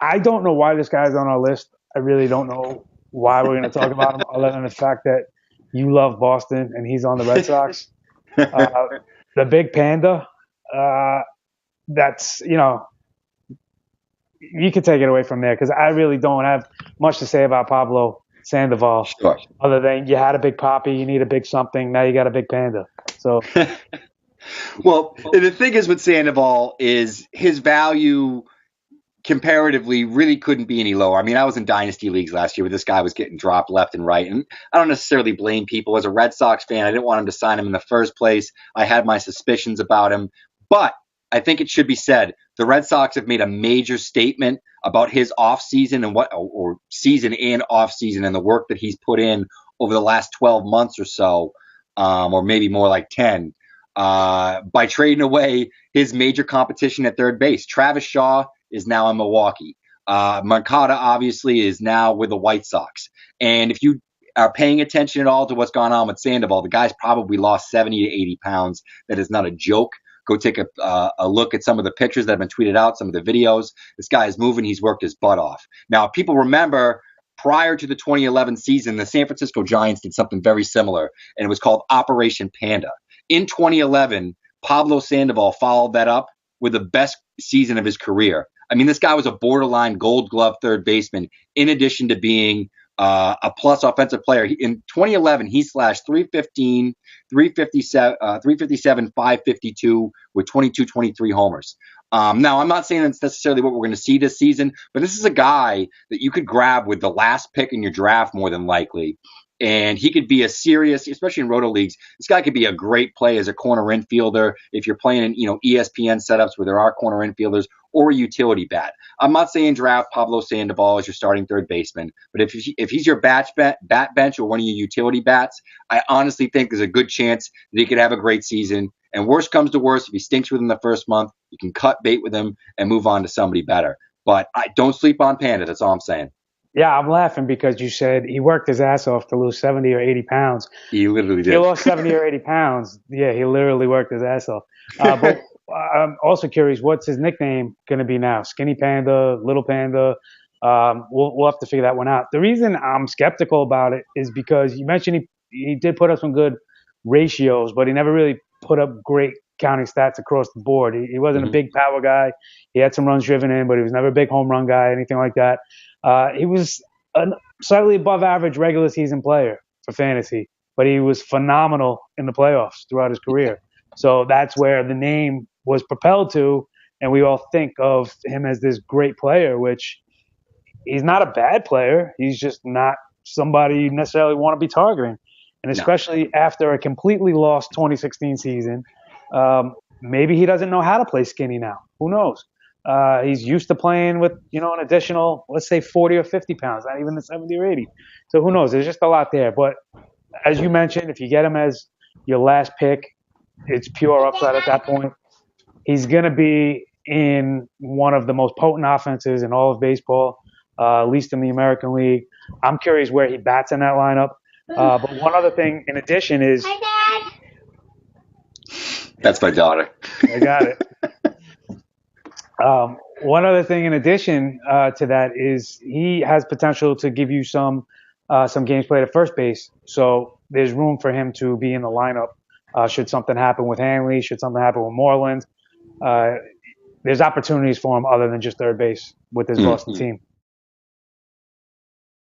I don't know why this guy's on our list. I really don't know why we're going to talk about him, other than the fact that you love Boston and he's on the Red Sox. Uh, the Big Panda. Uh, that's you can take it away from there because I really don't have much to say about Pablo Sandoval, Sure. other than you had a big poppy, you need a big something, now you got a big panda. So Well, the thing is with Sandoval is his value comparatively really couldn't be any lower. I mean, I was in dynasty leagues last year where this guy was getting dropped left and right, and I don't necessarily blame people. As a Red Sox fan, I didn't want him to sign him in the first place. I had my suspicions about him, but I think it should be said the Red Sox have made a major statement about his offseason and what or season and offseason and the work that he's put in over the last 12 months or so, or maybe more like 10, by trading away his major competition at third base. Travis Shaw is now in Milwaukee. Moncada obviously is now with the White Sox. And if you are paying attention at all to what's gone on with Sandoval, the guy's probably lost 70 to 80 pounds. That is not a joke. Go take a look at some of the pictures that have been tweeted out, some of the videos. This guy is moving. He's worked his butt off. Now, people remember prior to the 2011 season, the San Francisco Giants did something very similar, and it was called Operation Panda. In 2011, Pablo Sandoval followed that up with the best season of his career. I mean, this guy was a borderline Gold Glove third baseman, in addition to being a plus offensive player. In 2011, he slashed 315, 357, 552 with 22, 23 homers. Now, I'm not saying that's necessarily what we're going to see this season, but this is a guy that you could grab with the last pick in your draft more than likely. And he could be a serious, especially in roto leagues, this guy could be a great play as a corner infielder if you're playing in ESPN setups where there are corner infielders, or a utility bat. I'm not saying draft Pablo Sandoval as your starting third baseman, but if he's your bat bench or one of your utility bats, I honestly think there's a good chance that he could have a great season. And worst comes to worst, if he stinks within the first month, you can cut bait with him and move on to somebody better. But I don't sleep on Panda. That's all I'm saying. yeah, I'm laughing because you said he worked his ass off to lose 70 or 80 pounds. He literally He did. lost 70 or 80 pounds. Yeah, he literally worked his ass off. But I'm also curious, what's his nickname going to be now? Skinny Panda, Little Panda? We'll have to figure that one out. The reason I'm skeptical about it is because you mentioned he did put up some good ratios, but he never really put up great counting stats across the board. He wasn't a Mm-hmm. big power guy. He had some runs driven in, but he was never a big home run guy, anything like that. He was a slightly above average regular season player for fantasy, but he was phenomenal in the playoffs throughout his career. So that's where the name was propelled to, and we all think of him as this great player, which he's not a bad player. He's just not somebody you necessarily want to be targeting. And No. especially after a completely lost 2016 season, maybe he doesn't know how to play skinny now. Who knows? He's used to playing with, an additional, let's say 40 or 50 pounds, not even the 70 or 80. So who knows? There's just a lot there. But as you mentioned, if you get him as your last pick, it's pure upside at that point. He's going to be in one of the most potent offenses in all of baseball, at least in the American League. I'm curious where he bats in that lineup. But one other thing in addition is, That's my daughter. I got it. One other thing in addition to that is he has potential to give you some games played at first base. So there's room for him to be in the lineup. Should something happen with Hanley, should something happen with Moreland, there's opportunities for him other than just third base with this Mm. Boston team.